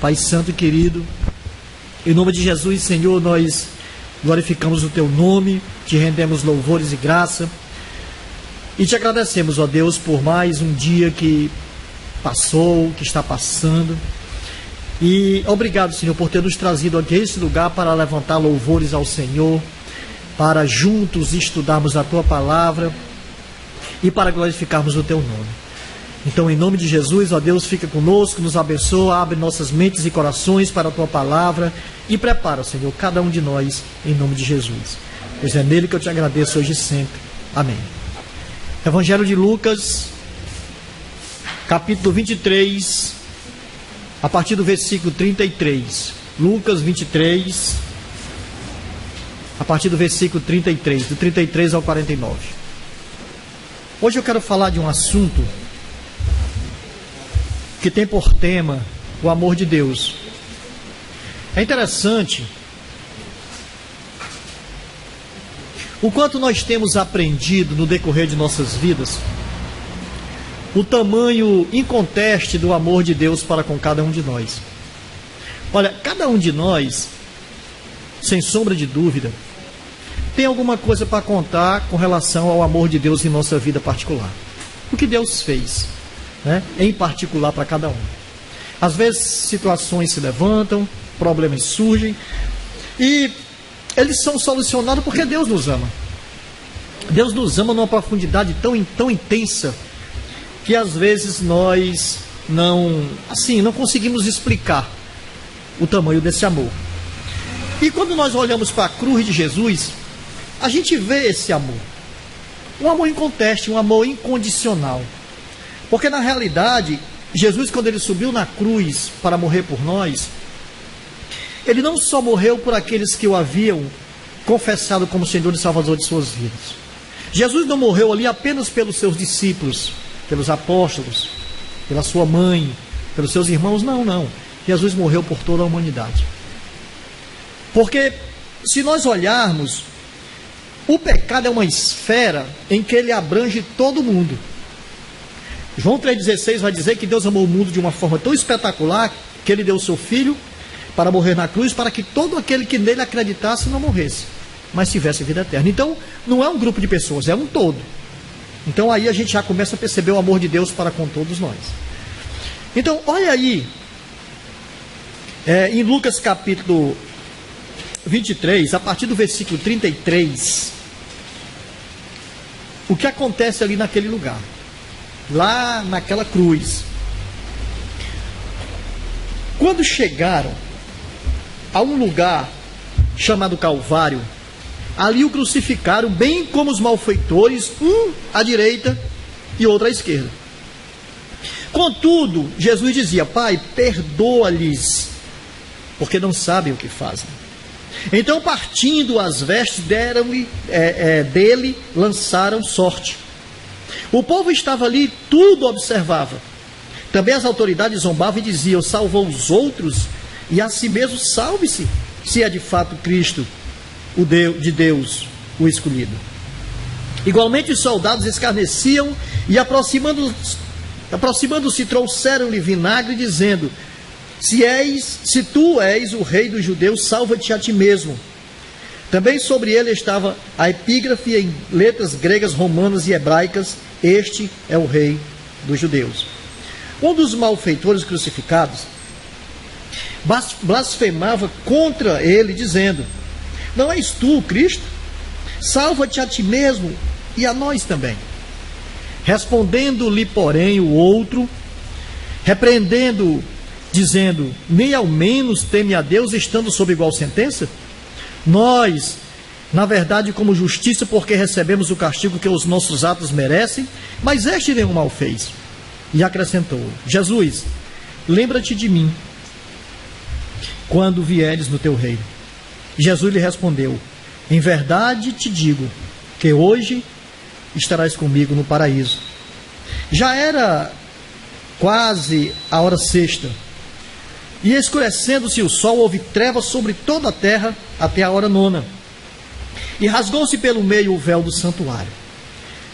Pai santo e querido, em nome de Jesus, Senhor, nós glorificamos o Teu nome, Te rendemos louvores e graça e Te agradecemos, ó Deus, por mais um dia que passou, que está passando. E obrigado, Senhor, por ter nos trazido aqui a esse lugar para levantar louvores ao Senhor, para juntos estudarmos a Tua palavra e para glorificarmos o Teu nome. Então, em nome de Jesus, ó Deus, fica conosco, nos abençoa, abre nossas mentes e corações para a Tua palavra e prepara, Senhor, cada um de nós, em nome de Jesus. Pois é nele que eu Te agradeço hoje e sempre. Amém. Evangelho de Lucas, capítulo 23, a partir do versículo 33. Lucas 23, a partir do versículo 33, do 33 ao 49. Hoje eu quero falar de um assunto que tem por tema o amor de Deus. É interessante o quanto nós temos aprendido no decorrer de nossas vidas o tamanho inconteste do amor de Deus para com cada um de nós. Olha, cada um de nós, sem sombra de dúvida, tem alguma coisa para contar com relação ao amor de Deus em nossa vida particular. O que Deus fez, né, em particular para cada um. Às vezes situações se levantam, problemas surgem e eles são solucionados porque Deus nos ama. Deus nos ama numa profundidade tão intensa que às vezes nós não conseguimos explicar o tamanho desse amor. E quando nós olhamos para a cruz de Jesus, a gente vê esse amor, um amor inconteste, um amor incondicional. Porque na realidade, Jesus, quando ele subiu na cruz para morrer por nós, ele não só morreu por aqueles que o haviam confessado como Senhor e Salvador de suas vidas. Jesus não morreu ali apenas pelos seus discípulos, pelos apóstolos, pela sua mãe, pelos seus irmãos, não. Jesus morreu por toda a humanidade. Porque se nós olharmos, o pecado é uma esfera em que ele abrange todo mundo. João 3,16 vai dizer que Deus amou o mundo de uma forma tão espetacular que ele deu o seu Filho para morrer na cruz, para que todo aquele que nele acreditasse não morresse, mas tivesse vida eterna. Então, não é um grupo de pessoas, é um todo. Então aí a gente já começa a perceber o amor de Deus para com todos nós. Então, olha aí, em Lucas capítulo 23, a partir do versículo 33, o que acontece ali naquele lugar, lá naquela cruz. Quando chegaram a um lugar chamado Calvário, ali o crucificaram, bem como os malfeitores, um à direita e outro à esquerda. Contudo, Jesus dizia: Pai, perdoa-lhes, porque não sabem o que fazem. Então, partindo as vestes, deram-lhe dele, lançaram sorte. O povo estava ali, tudo observava. Também as autoridades zombavam e diziam: salvou os outros e a si mesmo salve-se, se é de fato Cristo, o Deus de Deus, o escolhido. Igualmente os soldados escarneciam e aproximando-se trouxeram-lhe vinagre, dizendo: se tu és o rei dos judeus, salva-te a ti mesmo. Também sobre ele estava a epígrafe em letras gregas, romanas e hebraicas: este é o rei dos judeus. Um dos malfeitores crucificados blasfemava contra ele, dizendo: não és tu o Cristo? Salva-te a ti mesmo e a nós também. Respondendo-lhe, porém, o outro, repreendendo, dizendo: nem ao menos teme a Deus, estando sob igual sentença? Nós, na verdade, como justiça, porque recebemos o castigo que os nossos atos merecem, mas este nenhum mal fez. E acrescentou: Jesus, lembra-te de mim quando vieres no teu reino. Jesus lhe respondeu: em verdade te digo que hoje estarás comigo no paraíso. Já era quase a hora sexta, e escurecendo-se o sol, houve trevas sobre toda a terra até a hora nona, e rasgou-se pelo meio o véu do santuário.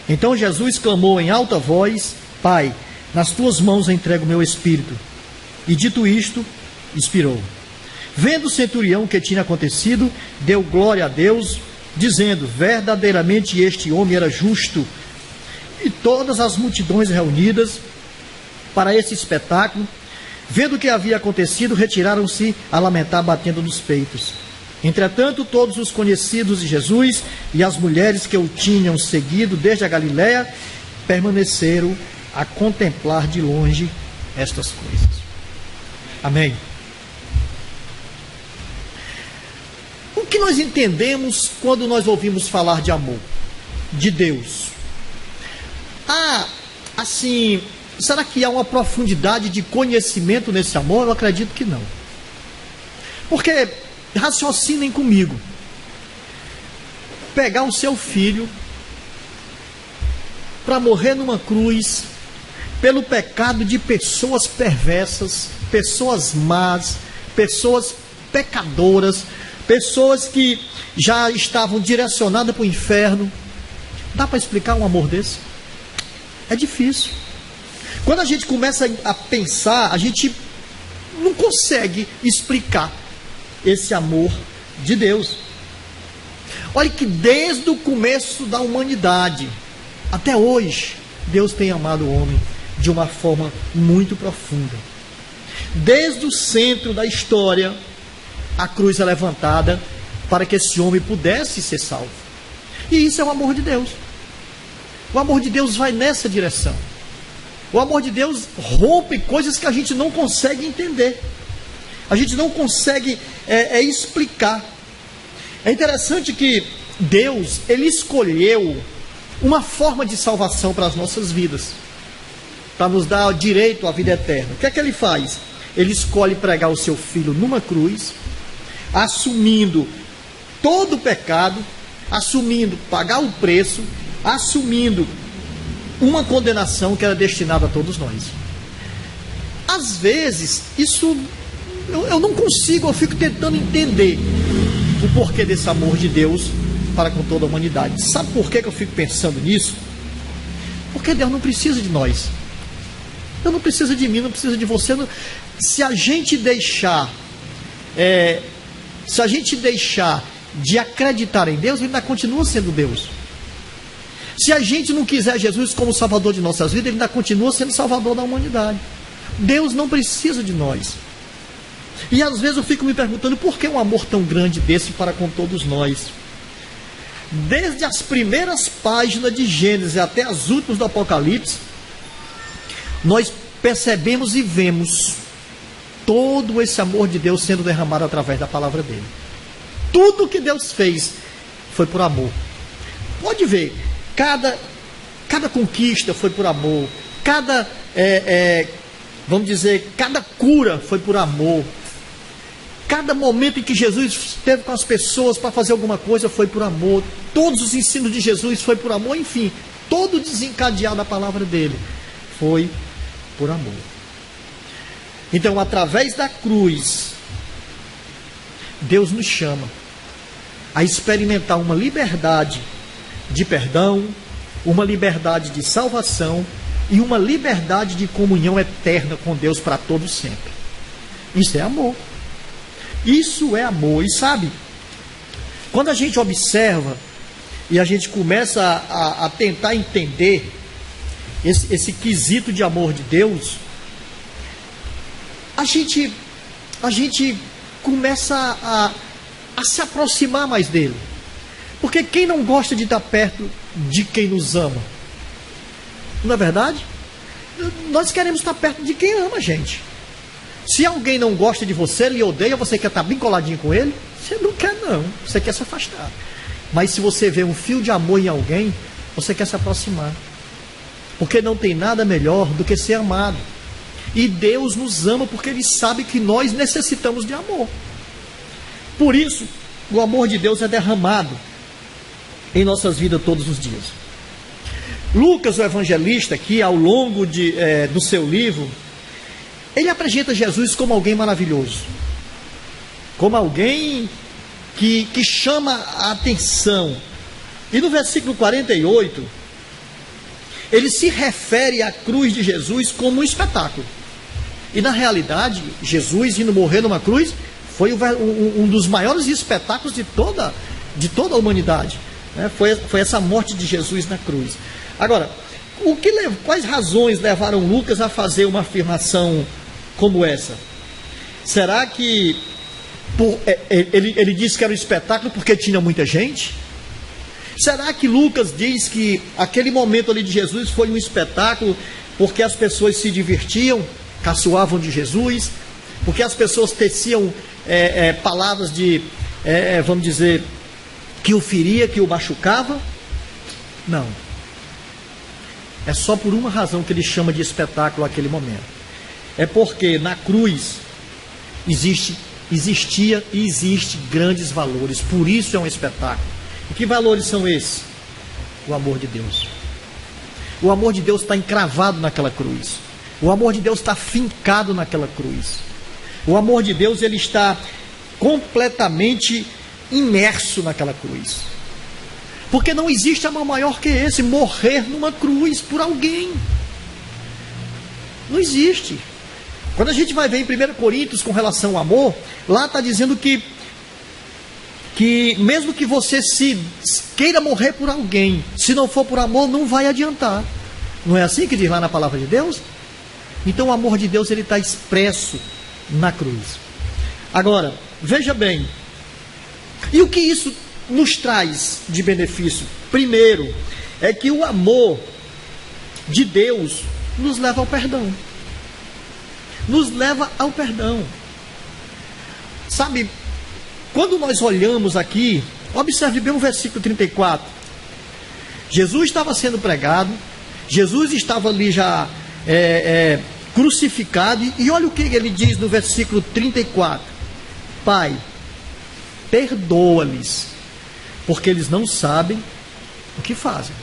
Então Jesus clamou em alta voz: Pai, nas tuas mãos entrego o meu espírito. E dito isto, expirou. Vendo o centurião o que tinha acontecido, deu glória a Deus, dizendo: verdadeiramente este homem era justo. E todas as multidões reunidas para esse espetáculo, vendo o que havia acontecido, retiraram-se a lamentar, batendo nos peitos. Entretanto, todos os conhecidos de Jesus e as mulheres que o tinham seguido desde a Galiléia permaneceram a contemplar de longe estas coisas. Amém. O que nós entendemos quando nós ouvimos falar de amor de Deus? Assim, será que há uma profundidade de conhecimento nesse amor? Eu acredito que não. Porque, raciocinem comigo, pegar o seu filho para morrer numa cruz pelo pecado de pessoas perversas, pessoas más, pessoas pecadoras, pessoas que já estavam direcionadas para o inferno. Dá para explicar um amor desse? É difícil. Quando a gente começa a pensar, a gente não consegue explicar esse amor de Deus. Olha que desde o começo da humanidade até hoje, Deus tem amado o homem de uma forma muito profunda. Desde o centro da história, a cruz é levantada para que esse homem pudesse ser salvo. E isso é o amor de Deus. O amor de Deus vai nessa direção. O amor de Deus rompe coisas que a gente não consegue entender. A gente não consegue explicar. É interessante que Deus, Ele escolheu uma forma de salvação para as nossas vidas, para nos dar direito à vida eterna. O que é que Ele faz? Ele escolhe pregar o seu Filho numa cruz, assumindo todo o pecado, assumindo pagar o preço, assumindo uma condenação que era destinada a todos nós. Às vezes, isso eu não consigo, eu fico tentando entender o porquê desse amor de Deus para com toda a humanidade. Sabe por que eu fico pensando nisso? Porque Deus não precisa de nós. Deus não precisa de mim, não precisa de você. Se a gente deixar de acreditar em Deus, Ele ainda continua sendo Deus. Se a gente não quiser Jesus como Salvador de nossas vidas, Ele ainda continua sendo Salvador da humanidade. Deus não precisa de nós. E às vezes eu fico me perguntando, por que um amor tão grande desse para com todos nós? Desde as primeiras páginas de Gênesis até as últimas do Apocalipse, nós percebemos e vemos todo esse amor de Deus sendo derramado através da palavra dele. Tudo que Deus fez foi por amor. Pode ver, cada conquista foi por amor, cada cura foi por amor, cada momento em que Jesus esteve com as pessoas para fazer alguma coisa foi por amor, todos os ensinos de Jesus foi por amor, enfim, todo desencadeado da palavra dele foi por amor. Então, através da cruz, Deus nos chama a experimentar uma liberdade de perdão, uma liberdade de salvação e uma liberdade de comunhão eterna com Deus para todos sempre. Isso é amor. Isso é amor. E sabe, quando a gente observa e a gente começa a tentar entender esse quesito de amor de Deus, a gente começa a se aproximar mais dele. Porque quem não gosta de estar perto de quem nos ama? Não é verdade? Nós queremos estar perto de quem ama a gente. Se alguém não gosta de você, lhe odeia, você quer estar bem coladinho com ele? Você não quer não, você quer se afastar. Mas se você vê um fio de amor em alguém, você quer se aproximar. Porque não tem nada melhor do que ser amado. E Deus nos ama porque Ele sabe que nós necessitamos de amor. Por isso, o amor de Deus é derramado em nossas vidas todos os dias. Lucas, o evangelista, aqui ao longo do seu livro, ele apresenta Jesus como alguém maravilhoso, como alguém que chama a atenção. E no versículo 48, ele se refere à cruz de Jesus como um espetáculo. E na realidade, Jesus indo morrer numa cruz foi um dos maiores espetáculos de toda a humanidade, né? Foi essa morte de Jesus na cruz. Agora, quais razões levaram Lucas a fazer uma afirmação como essa? Será que ele disse que era um espetáculo porque tinha muita gente? Será que Lucas diz que aquele momento ali de Jesus foi um espetáculo porque as pessoas se divertiam, caçoavam de Jesus, porque as pessoas teciam palavras vamos dizer, que o feria, que o machucava? Não. É só por uma razão que ele chama de espetáculo aquele momento. É porque na cruz existia e existe grandes valores, por isso é um espetáculo. E que valores são esses? O amor de Deus. O amor de Deus está encravado naquela cruz. O amor de Deus está fincado naquela cruz. O amor de Deus, ele está completamente imerso naquela cruz. Porque não existe amor maior que esse, morrer numa cruz por alguém. Não existe. Quando a gente vai ver em 1 Coríntios com relação ao amor, lá está dizendo que mesmo que você se queira morrer por alguém, se não for por amor, não vai adiantar. Não é assim que diz lá na palavra de Deus? Então o amor de Deus, ele está expresso na cruz. Agora, veja bem, e o que isso nos traz de benefício? Primeiro, é que o amor de Deus nos leva ao perdão. Nos leva ao perdão. Sabe, quando nós olhamos aqui, observe bem o versículo 34. Jesus estava sendo pregado, Jesus estava ali já crucificado, e olha o que ele diz no versículo 34. Pai, perdoa-lhes, porque eles não sabem o que fazem.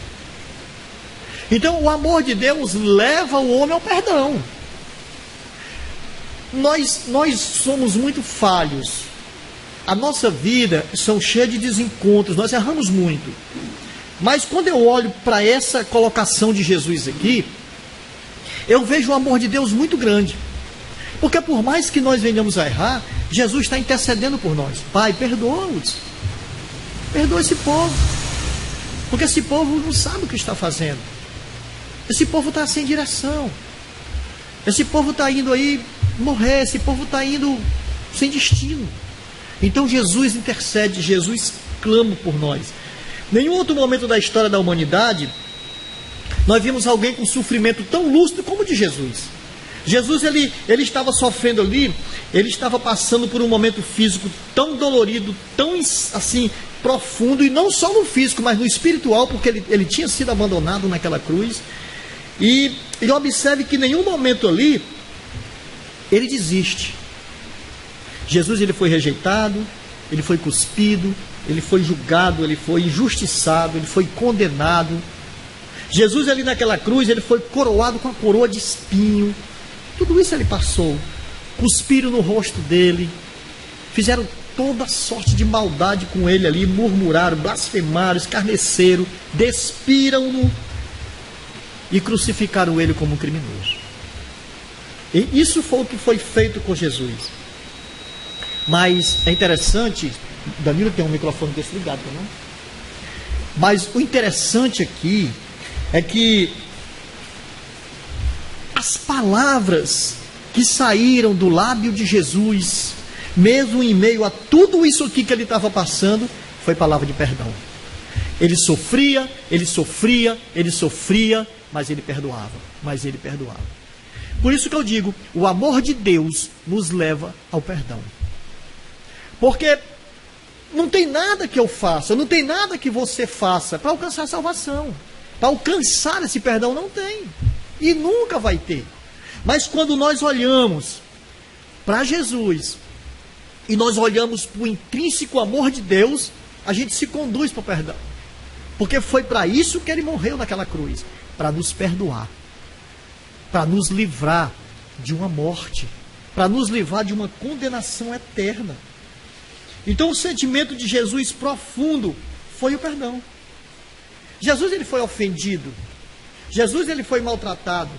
Então o amor de Deus leva o homem ao perdão. Nós somos muito falhos. A nossa vida são cheias de desencontros, nós erramos muito. Mas quando eu olho para essa colocação de Jesus aqui, eu vejo o amor de Deus muito grande. Porque por mais que nós venhamos a errar, Jesus está intercedendo por nós. Pai, perdoa-os. Perdoa esse povo. Porque esse povo não sabe o que está fazendo. Esse povo está sem direção. Esse povo está indo aí morrer. Esse povo está indo sem destino. Então Jesus intercede, Jesus clama por nós. Nenhum outro momento da história da humanidade nós vimos alguém com sofrimento tão lúcido como o de Jesus. Jesus, ele estava sofrendo ali, ele estava passando por um momento físico tão dolorido, tão assim profundo, e não só no físico, mas no espiritual, porque ele tinha sido abandonado naquela cruz. E observe que em nenhum momento ali ele desiste. Jesus, ele foi rejeitado, ele foi cuspido, ele foi julgado, ele foi injustiçado, ele foi condenado. Jesus, ali naquela cruz, ele foi coroado com a coroa de espinho. Tudo isso ele passou. Cuspiram no rosto dele, fizeram toda sorte de maldade com ele ali, murmuraram, blasfemaram, escarneceram, despiram-no e crucificaram ele como um criminoso. E isso foi o que foi feito com Jesus. Mas é interessante, Danilo tem um microfone desligado, não? Mas o interessante aqui é que as palavras que saíram do lábio de Jesus, mesmo em meio a tudo isso aqui que ele estava passando, foi palavra de perdão. Ele sofria, mas ele perdoava, Por isso que eu digo, o amor de Deus nos leva ao perdão. Porque não tem nada que eu faça, não tem nada que você faça para alcançar a salvação. Para alcançar esse perdão não tem. E nunca vai ter. Mas quando nós olhamos para Jesus e nós olhamos para o intrínseco amor de Deus, a gente se conduz para o perdão. Porque foi para isso que ele morreu naquela cruz. Para nos perdoar. Para nos livrar de uma morte. Para nos livrar de uma condenação eterna. Então o sentimento de Jesus profundo foi o perdão. Jesus, ele foi ofendido. Jesus, ele foi maltratado.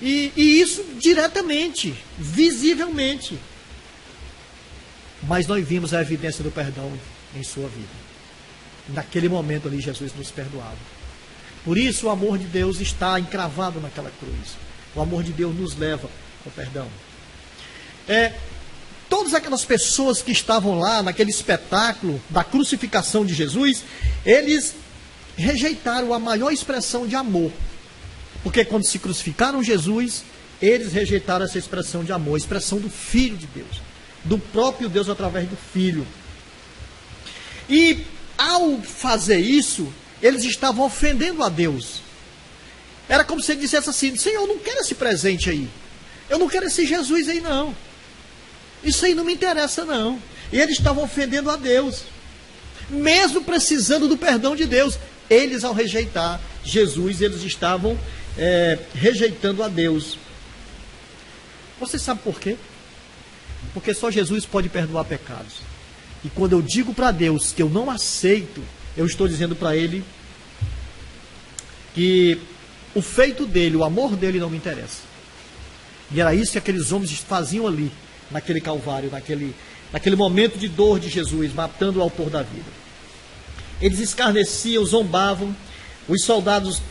E isso diretamente, visivelmente. Mas nós vimos a evidência do perdão em sua vida. Naquele momento ali, Jesus nos perdoava. Por isso o amor de Deus está encravado naquela cruz. O amor de Deus nos leva ao perdão. Todas aquelas pessoas que estavam lá naquele espetáculo da crucificação de Jesus, eles rejeitaram a maior expressão de amor. Porque quando se crucificaram Jesus, eles rejeitaram essa expressão de amor, a expressão do Filho de Deus, do próprio Deus através do Filho. E ao fazer isso, eles estavam ofendendo a Deus. Era como se ele dissesse assim: Senhor, eu não quero esse presente aí, eu não quero esse Jesus aí não, isso aí não me interessa não. E eles estavam ofendendo a Deus, mesmo precisando do perdão de Deus. Eles, ao rejeitar Jesus, eles estavam rejeitando a Deus. Você sabe por quê? Porque só Jesus pode perdoar pecados. E quando eu digo para Deus que eu não aceito, eu estou dizendo para Ele que o feito dele, o amor dele não me interessa. E era isso que aqueles homens faziam ali, naquele Calvário, naquele momento de dor de Jesus, matando o autor da vida. Eles escarneciam, zombavam, os soldados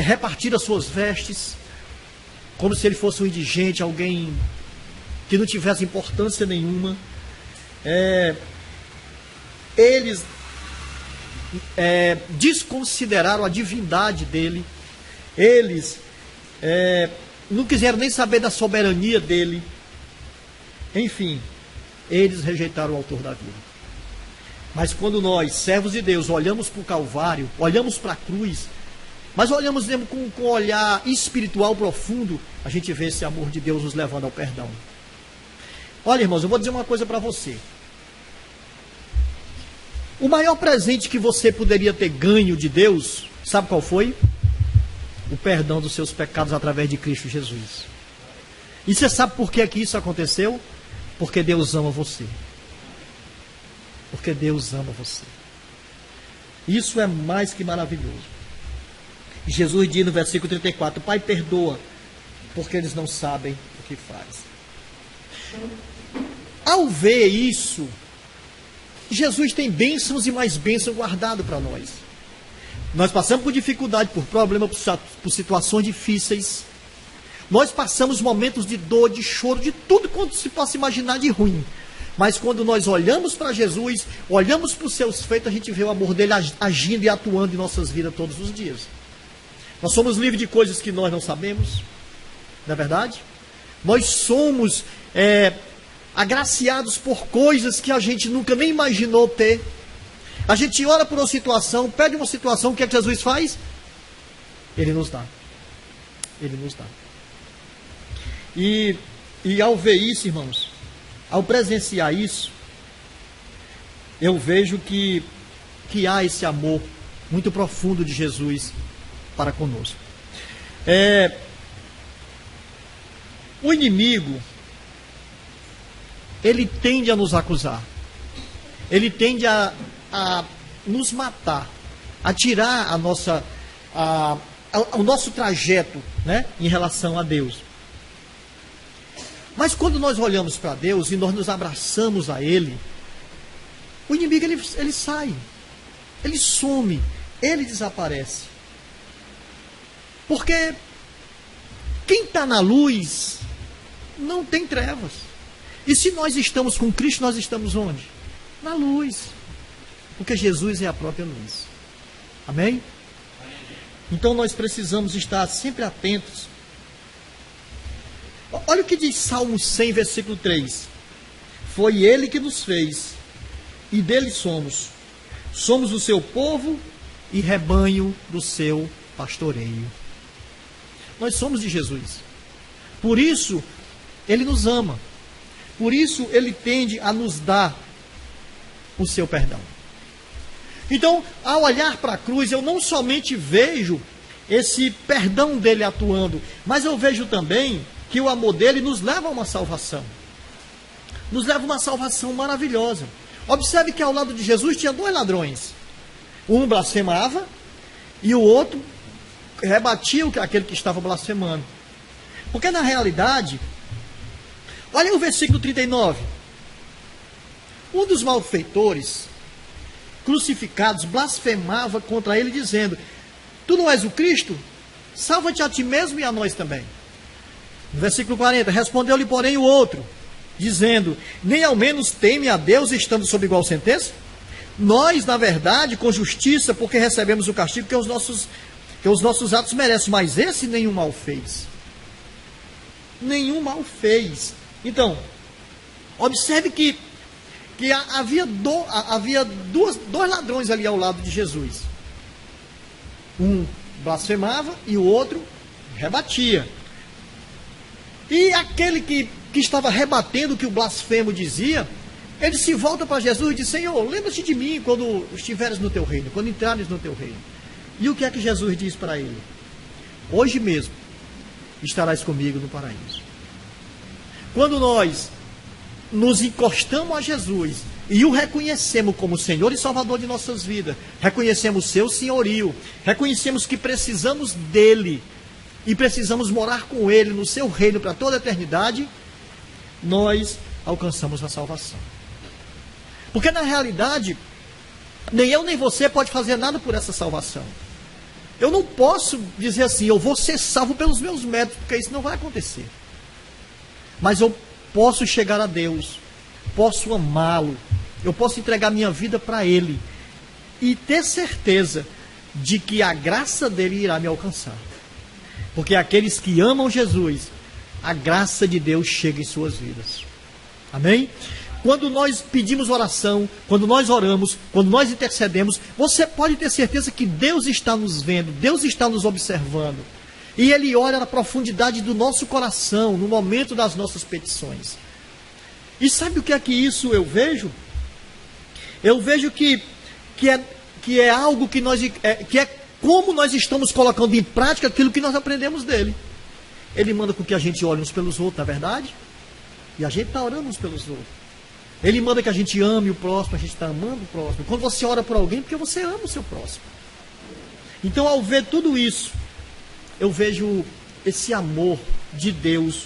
repartiram as suas vestes, como se ele fosse um indigente, alguém que não tivesse importância nenhuma. Eles desconsideraram a divindade dele. Eles não quiseram nem saber da soberania dele. Enfim, eles rejeitaram o autor da vida. Mas quando nós, servos de Deus, olhamos para o Calvário, olhamos para a cruz, mas olhamos mesmo com um olhar espiritual profundo, a gente vê esse amor de Deus nos levando ao perdão. Olha, irmãos, eu vou dizer uma coisa para você. O maior presente que você poderia ter ganho de Deus, sabe qual foi? O perdão dos seus pecados através de Cristo Jesus. E você sabe por que isso aconteceu? Porque Deus ama você. Porque Deus ama você. Isso é mais que maravilhoso. Jesus diz no versículo 34, Pai, perdoa, porque eles não sabem o que faz. Ao ver isso, Jesus tem bênçãos e mais bênçãos guardado para nós. Nós passamos por dificuldade, por problemas, por situações difíceis. Nós passamos momentos de dor, de choro, de tudo quanto se possa imaginar de ruim. Mas quando nós olhamos para Jesus, olhamos para os seus feitos, a gente vê o amor dele agindo e atuando em nossas vidas todos os dias. Nós somos livres de coisas que nós não sabemos, não é verdade? Nós somos agraciados por coisas que a gente nunca nem imaginou ter. A gente ora por uma situação, pede uma situação, o que é que Jesus faz? Ele nos dá. Ele nos dá. E ao ver isso, irmãos, ao presenciar isso, eu vejo que há esse amor muito profundo de Jesus para conosco. O inimigo, ele tende a nos acusar, ele tende a nos matar, a tirar o nosso trajeto, né, em relação a Deus. Mas quando nós olhamos para Deus e nós nos abraçamos a Ele, o inimigo ele sai, ele some, ele desaparece. Porque quem está na luz não tem trevas. E se nós estamos com Cristo, nós estamos onde? Na luz. Porque Jesus é a própria luz. Amém? Então nós precisamos estar sempre atentos. Olha o que diz Salmo 100, versículo 3. Foi Ele que nos fez, e dele somos. Somos o seu povo e rebanho do seu pastoreio. Nós somos de Jesus. Por isso, Ele nos ama. Por isso, Ele tende a nos dar o seu perdão. Então, ao olhar para a cruz, eu não somente vejo esse perdão dele atuando, mas eu vejo também que o amor dele nos leva a uma salvação. Nos leva a uma salvação maravilhosa. Observe que ao lado de Jesus tinha dois ladrões. Um blasfemava e o outro rebatia aquele que estava blasfemando. Porque na realidade, olha o versículo 39. Um dos malfeitores crucificados blasfemava contra ele, dizendo: tu não és o Cristo? Salva-te a ti mesmo e a nós também. No versículo 40, respondeu-lhe, porém, o outro, dizendo: nem ao menos teme a Deus, estando sob igual sentença? Nós, na verdade, com justiça, porque recebemos o castigo que os nossos atos merecem, mas esse nenhum mal fez. Nenhum mal fez. Então, observe que havia dois ladrões ali ao lado de Jesus. Um blasfemava e o outro rebatia. E aquele que estava rebatendo o que o blasfemo dizia, ele se volta para Jesus e diz: Senhor, lembra-te de mim quando estiveres no teu reino, quando entrares no teu reino. E o que é que Jesus diz para ele? Hoje mesmo estarás comigo no paraíso. Quando nós nos encostamos a Jesus e o reconhecemos como Senhor e Salvador de nossas vidas, reconhecemos o seu senhorio, reconhecemos que precisamos dele e precisamos morar com ele no seu reino para toda a eternidade, nós alcançamos a salvação. Porque na realidade, nem eu nem você pode fazer nada por essa salvação. Eu não posso dizer assim: eu vou ser salvo pelos meus méritos, porque isso não vai acontecer. Mas eu posso chegar a Deus, posso amá-lo, eu posso entregar minha vida para Ele e ter certeza de que a graça dele irá me alcançar. Porque aqueles que amam Jesus, a graça de Deus chega em suas vidas. Amém? Quando nós pedimos oração, quando nós oramos, quando nós intercedemos, você pode ter certeza que Deus está nos vendo, Deus está nos observando. E Ele olha na profundidade do nosso coração, no momento das nossas petições. E sabe o que é que isso eu vejo? Eu vejo que é algo que é como nós estamos colocando em prática aquilo que nós aprendemos dele. Ele manda com que a gente olhe uns pelos outros, não é verdade? E a gente está orando uns pelos outros. Ele manda que a gente ame o próximo, a gente está amando o próximo. Quando você ora por alguém, porque você ama o seu próximo. Então, ao ver tudo isso, eu vejo esse amor de Deus,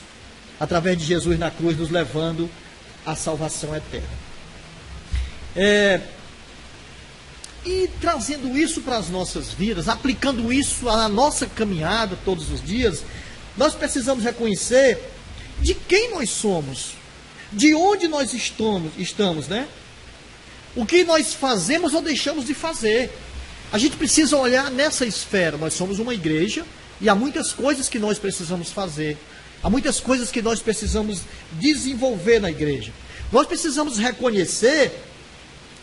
através de Jesus na cruz, nos levando à salvação eterna. E trazendo isso para as nossas vidas, aplicando isso à nossa caminhada todos os dias, nós precisamos reconhecer de quem nós somos, de onde nós estamos, né? O que nós fazemos ou deixamos de fazer. A gente precisa olhar nessa esfera. Nós somos uma igreja e há muitas coisas que nós precisamos fazer. Há muitas coisas que nós precisamos desenvolver na igreja. Nós precisamos reconhecer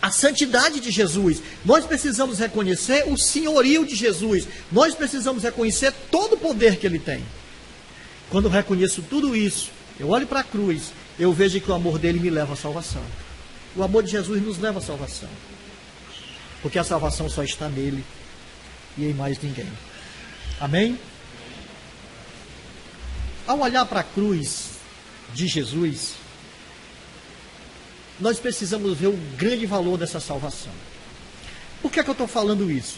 a santidade de Jesus. Nós precisamos reconhecer o senhorio de Jesus. Nós precisamos reconhecer todo o poder que Ele tem. Quando eu reconheço tudo isso, eu olho para a cruz, eu vejo que o amor dele me leva à salvação. O amor de Jesus nos leva à salvação. Porque a salvação só está nele e em mais ninguém. Amém? Ao olhar para a cruz de Jesus, nós precisamos ver o grande valor dessa salvação. Por que é que eu estou falando isso?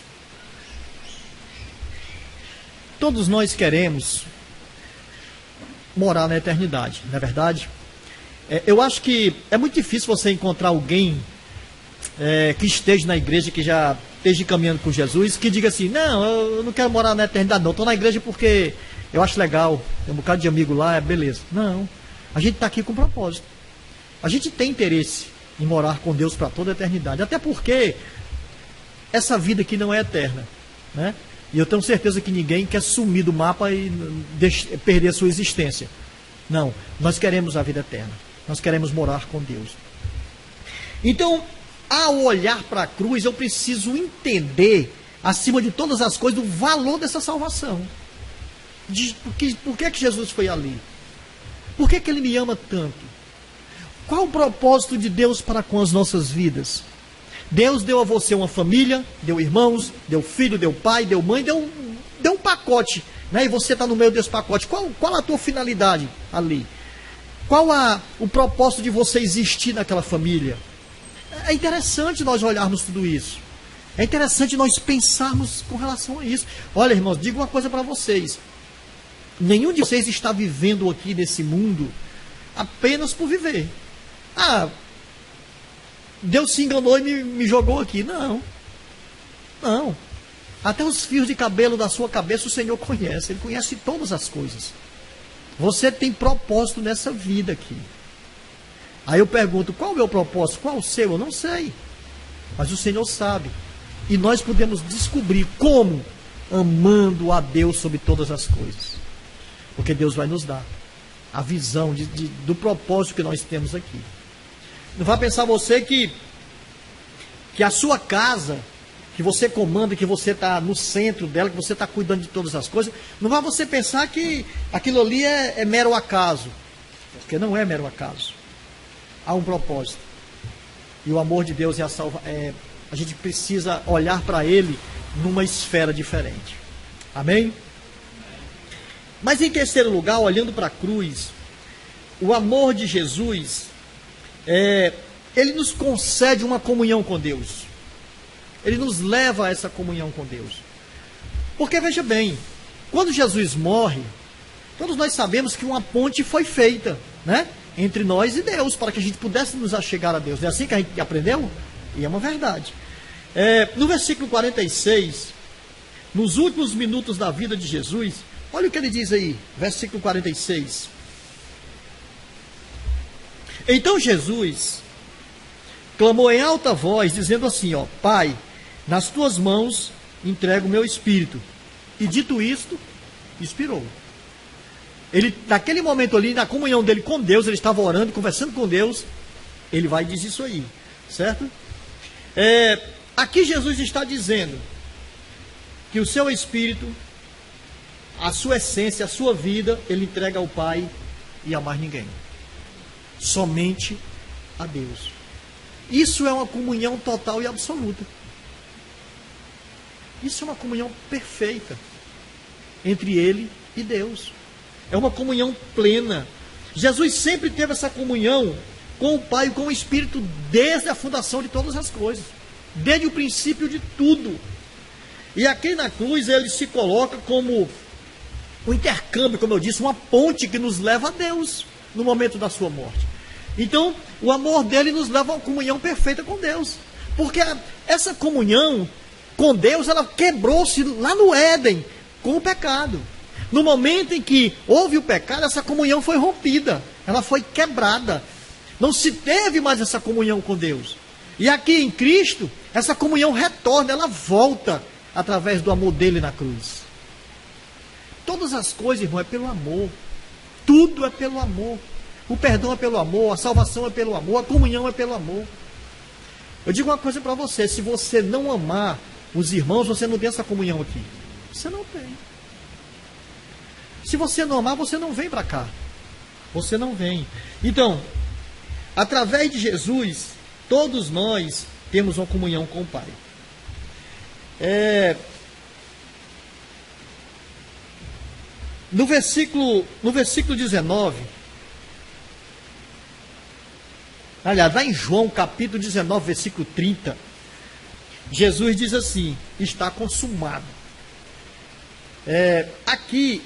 Todos nós queremos morar na eternidade, não é verdade? Eu acho que é muito difícil você encontrar alguém que esteja na igreja, que já esteja caminhando com Jesus, que diga assim: não, eu não quero morar na eternidade não, estou na igreja porque eu acho legal, tem um bocado de amigo lá, beleza. Não, a gente está aqui com propósito. A gente tem interesse em morar com Deus para toda a eternidade, até porque essa vida aqui não é eterna, né? E eu tenho certeza que ninguém quer sumir do mapa e perder a sua existência. Não, nós queremos a vida eterna. Nós queremos morar com Deus. Então, ao olhar para a cruz, eu preciso entender, acima de todas as coisas, o valor dessa salvação. Por que Jesus foi ali? Por que Ele me ama tanto? Qual o propósito de Deus para com as nossas vidas? Deus deu a você uma família, deu irmãos, deu filho, deu pai, deu mãe, deu um pacote, né? E você está no meio desse pacote. Qual a tua finalidade ali? Qual o propósito de você existir naquela família? É interessante nós olharmos tudo isso. É interessante nós pensarmos com relação a isso. Olha, irmãos, digo uma coisa para vocês. nenhum de vocês está vivendo aqui nesse mundo apenas por viver. Ah, Deus se enganou e me jogou aqui. Não. Não. Até os fios de cabelo da sua cabeça o Senhor conhece. Ele conhece todas as coisas. Você tem propósito nessa vida aqui. Aí eu pergunto, qual o meu propósito? Qual o seu? Eu não sei. Mas o Senhor sabe. E nós podemos descobrir como? Amando a Deus sobre todas as coisas. Porque Deus vai nos dar a visão do propósito que nós temos aqui. Não vai pensar você que a sua casa, que você comanda, que você está no centro dela, que você está cuidando de todas as coisas, não vai você pensar que aquilo ali é mero acaso. Porque não é mero acaso. Há um propósito. E o amor de Deus a gente precisa olhar para Ele numa esfera diferente. Amém? Mas em terceiro lugar, olhando para a cruz, o amor de Jesus, ele nos concede uma comunhão com Deus. Ele nos leva a essa comunhão com Deus. Porque veja bem, quando Jesus morre, todos nós sabemos que uma ponte foi feita, né, entre nós e Deus, para que a gente pudesse nos achegar a Deus. Não é assim que a gente aprendeu? E é uma verdade. No versículo 46, nos últimos minutos da vida de Jesus, olha o que ele diz aí, versículo 46. Então Jesus clamou em alta voz, dizendo assim, ó, Pai, nas tuas mãos entrego o meu espírito. E dito isto, expirou. Ele, naquele momento ali, na comunhão dele com Deus, ele estava orando, conversando com Deus, ele vai e diz isso aí, certo? Aqui Jesus está dizendo que o seu espírito, a sua essência, a sua vida, ele entrega ao Pai e a mais ninguém. Somente a Deus. Isso é uma comunhão total e absoluta. Isso é uma comunhão perfeita entre ele e Deus. É uma comunhão plena. Jesus sempre teve essa comunhão com o Pai e com o Espírito desde a fundação de todas as coisas. Desde o princípio de tudo. E aqui na cruz ele se coloca como um intercâmbio, como eu disse, uma ponte que nos leva a Deus no momento da sua morte. Então, o amor dele nos leva a uma comunhão perfeita com Deus. Porque essa comunhão com Deus, ela quebrou-se lá no Éden com o pecado. No momento em que houve o pecado, essa comunhão foi rompida. Ela foi quebrada. Não se teve mais essa comunhão com Deus. E aqui em Cristo, essa comunhão retorna, ela volta através do amor dele na cruz. Todas as coisas, irmão, é pelo amor. Tudo é pelo amor. O perdão é pelo amor, a salvação é pelo amor, a comunhão é pelo amor. Eu digo uma coisa para você, se você não amar os irmãos, você não tem essa comunhão aqui. Você não tem. Se você não amar, você não vem para cá. Você não vem. Então, através de Jesus, todos nós temos uma comunhão com o Pai. No versículo 19, aliás, lá em João capítulo 19, versículo 30, Jesus diz assim, está consumado. Aqui,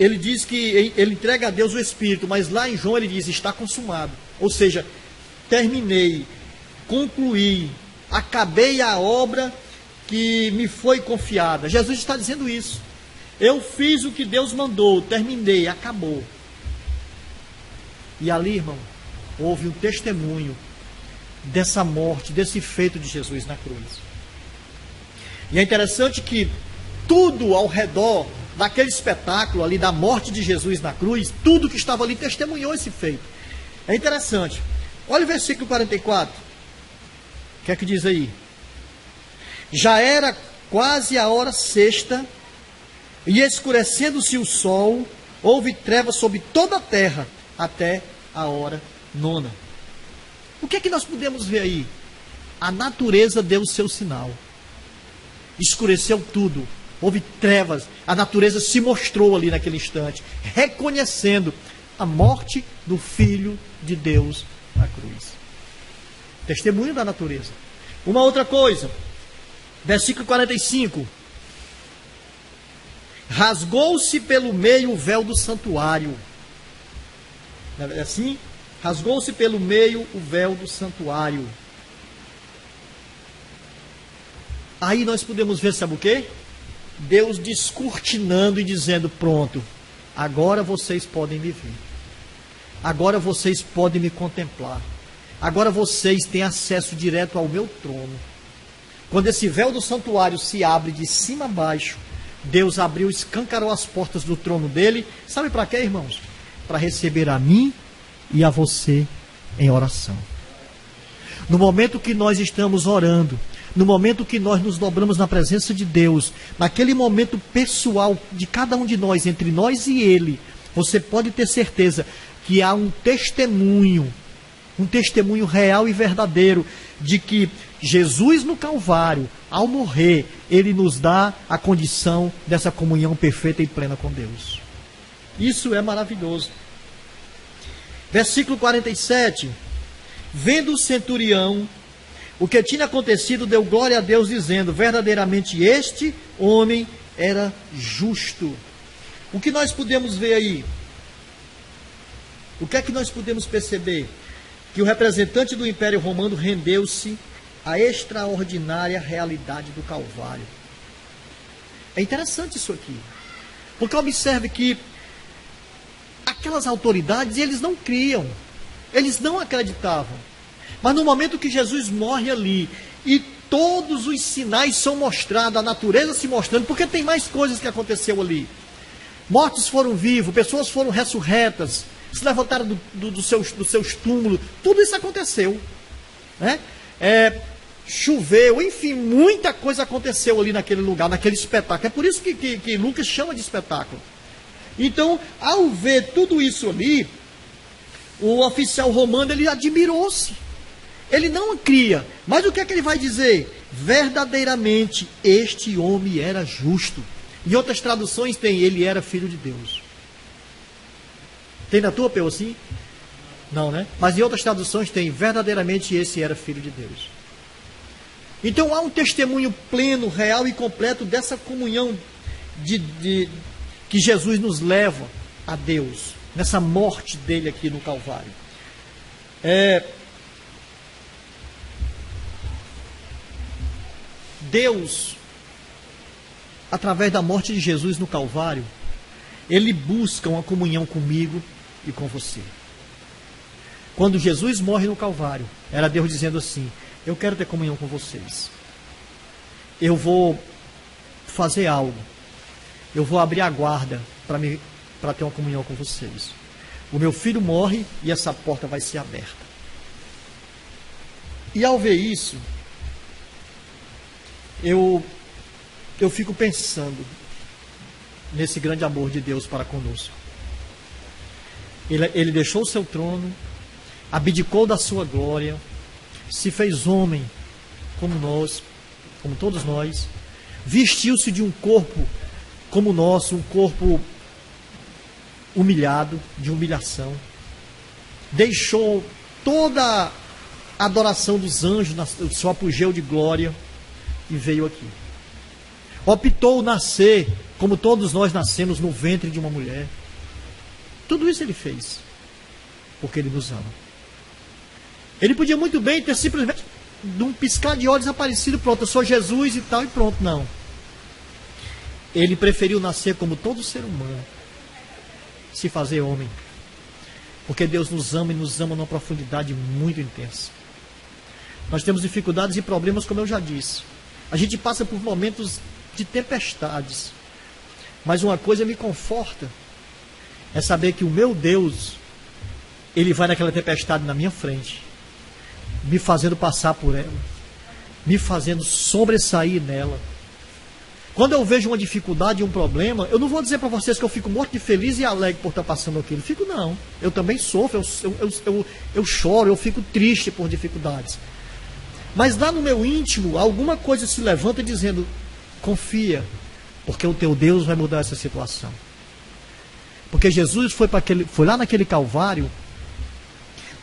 ele diz que ele entrega a Deus o Espírito, mas lá em João ele diz, está consumado. Ou seja, terminei, concluí, acabei a obra que me foi confiada. Jesus está dizendo isso. Eu fiz o que Deus mandou, terminei, acabou. E ali, irmão, houve um testemunho dessa morte, desse feito de Jesus na cruz. E é interessante que tudo ao redor daquele espetáculo ali, da morte de Jesus na cruz, tudo que estava ali testemunhou esse feito. É interessante. Olha o versículo 44. O que é que diz aí? Já era quase a hora sexta, e escurecendo-se o sol, houve trevas sobre toda a terra, até a hora nona. O que é que nós podemos ver aí? A natureza deu o seu sinal. Escureceu tudo. Houve trevas. A natureza se mostrou ali naquele instante, reconhecendo a morte do Filho de Deus na cruz. Testemunho da natureza. Uma outra coisa. Versículo 45. rasgou-se pelo meio o véu do santuário. Não é assim? Rasgou-se pelo meio o véu do santuário. Aí nós podemos ver, sabe o quê? Deus descortinando e dizendo: pronto, agora vocês podem me ver. Agora vocês podem me contemplar. Agora vocês têm acesso direto ao meu trono. Quando esse véu do santuário se abre de cima a baixo, Deus abriu, escancarou as portas do trono dele. Sabe para quê, irmãos? Para receber a mim e a você em oração. No momento que nós estamos orando, no momento que nós nos dobramos na presença de Deus, naquele momento pessoal de cada um de nós, entre nós e Ele, você pode ter certeza que há um testemunho real e verdadeiro, de que Jesus no Calvário, ao morrer, Ele nos dá a condição dessa comunhão perfeita e plena com Deus. Isso é maravilhoso. Versículo 47. Vendo o centurião o que tinha acontecido, deu glória a Deus, dizendo: verdadeiramente este homem era justo. O que nós podemos ver aí? O que é que nós podemos perceber? Que o representante do Império Romano rendeu-se à extraordinária realidade do Calvário. É interessante isso aqui, porque observe que aquelas autoridades, eles não criam, eles não acreditavam. Mas no momento que Jesus morre ali, e todos os sinais são mostrados, a natureza se mostrando, porque tem mais coisas que aconteceu ali. Mortos foram vivos, pessoas foram ressurretas, se levantaram dos seus túmulos, tudo isso aconteceu, né? Choveu, enfim, muita coisa aconteceu ali naquele lugar, naquele espetáculo. É por isso que Lucas chama de espetáculo. Então, ao ver tudo isso ali, o oficial romano, ele admirou-se. Ele não cria, mas o que é que ele vai dizer? Verdadeiramente este homem era justo. Em outras traduções tem: ele era filho de Deus. Tem na tua, Peu, assim? Não, né? Mas em outras traduções tem: verdadeiramente esse era filho de Deus. Então há um testemunho pleno, real e completo dessa comunhão que Jesus nos leva a Deus, nessa morte dele aqui no Calvário. Deus, através da morte de Jesus no Calvário, Ele busca uma comunhão comigo e com você. Quando Jesus morre no Calvário, era Deus dizendo assim: eu quero ter comunhão com vocês. Eu vou fazer algo. Eu vou abrir a guarda para ter uma comunhão com vocês. O meu filho morre e essa porta vai ser aberta. E ao ver isso, eu fico pensando nesse grande amor de Deus para conosco. Ele deixou o seu trono, abdicou da sua glória, se fez homem como nós, como todos nós, vestiu-se de um corpo como o nosso, um corpo humilhado, de humilhação, deixou toda a adoração dos anjos, no seu apogeu de glória, e veio aqui. Optou nascer, como todos nós nascemos, no ventre de uma mulher. Tudo isso ele fez, porque ele nos ama. Ele podia muito bem ter simplesmente, de um piscar de olhos, aparecido: pronto, eu sou Jesus e tal, e pronto. Não. Ele preferiu nascer como todo ser humano, se fazer homem, porque Deus nos ama e nos ama numa profundidade muito intensa. Nós temos dificuldades e problemas, como eu já disse. A gente passa por momentos de tempestades, mas uma coisa me conforta, é saber que o meu Deus, Ele vai naquela tempestade na minha frente, me fazendo passar por ela, me fazendo sobressair nela. Quando eu vejo uma dificuldade, um problema, eu não vou dizer para vocês que eu fico morto de feliz e alegre por estar passando aquilo. Fico não. Eu também sofro, eu choro, eu fico triste por dificuldades. Mas lá no meu íntimo, alguma coisa se levanta dizendo: confia, porque o teu Deus vai mudar essa situação. Porque Jesus foi lá naquele Calvário,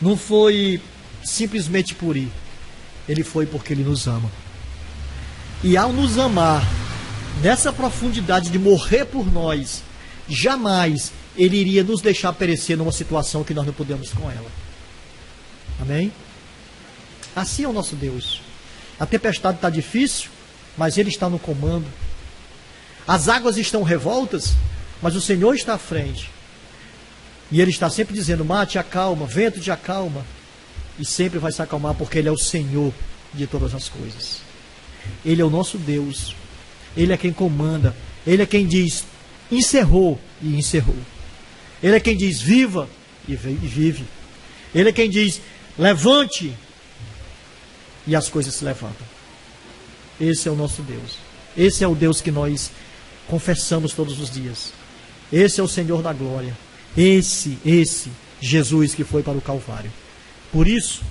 não foi simplesmente por ir. Ele foi porque Ele nos ama. E ao nos amar, nessa profundidade de morrer por nós, jamais Ele iria nos deixar perecer numa situação que nós não podemos com ela. Amém? Assim é o nosso Deus. A tempestade está difícil, mas Ele está no comando. As águas estão revoltas, mas o Senhor está à frente. E Ele está sempre dizendo: mar te acalma, vento te acalma. E sempre vai se acalmar, porque Ele é o Senhor de todas as coisas. Ele é o nosso Deus. Ele é quem comanda. Ele é quem diz: encerrou, e encerrou. Ele é quem diz: viva, e vive. Ele é quem diz: levante, e as coisas se levantam. Esse é o nosso Deus. Esse é o Deus que nós confessamos todos os dias. Esse é o Senhor da glória. Esse Jesus que foi para o Calvário. Por isso,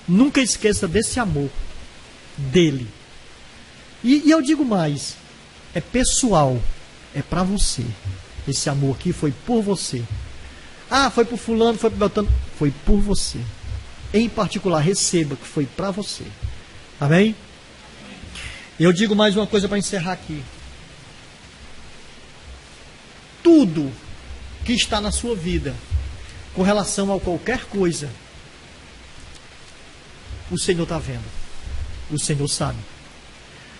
nunca esqueça desse amor dele. E eu digo mais, é pessoal, é para você. Esse amor aqui foi por você. Ah, foi por fulano, foi por Beltrano. Foi por você. Em particular, receba que foi para você. Amém? Eu digo mais uma coisa para encerrar aqui. Tudo que está na sua vida, com relação a qualquer coisa, o Senhor está vendo. O Senhor sabe.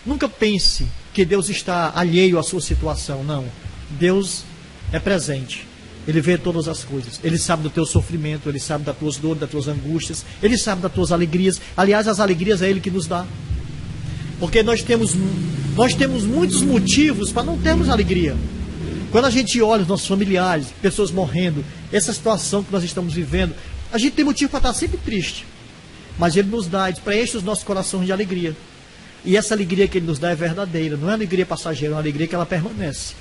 Nunca pense que Deus está alheio à sua situação. Não. Deus é presente. Ele vê todas as coisas. Ele sabe do teu sofrimento. Ele sabe das tuas dores, das tuas angústias. Ele sabe das tuas alegrias. Aliás, as alegrias é Ele que nos dá. Porque nós temos muitos motivos para não termos alegria. Quando a gente olha os nossos familiares, pessoas morrendo, essa situação que nós estamos vivendo, a gente tem motivo para estar sempre triste. Mas Ele nos dá, Ele preenche os nossos corações de alegria. E essa alegria que Ele nos dá é verdadeira, não é alegria passageira, é uma alegria que ela permanece.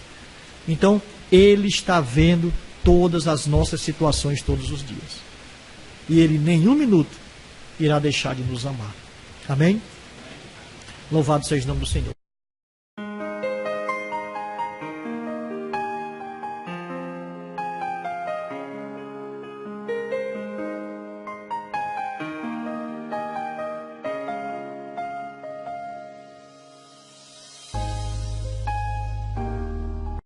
Então, Ele está vendo todas as nossas situações todos os dias. E Ele, em nenhum minuto, irá deixar de nos amar. Amém? Louvado seja o nome do Senhor.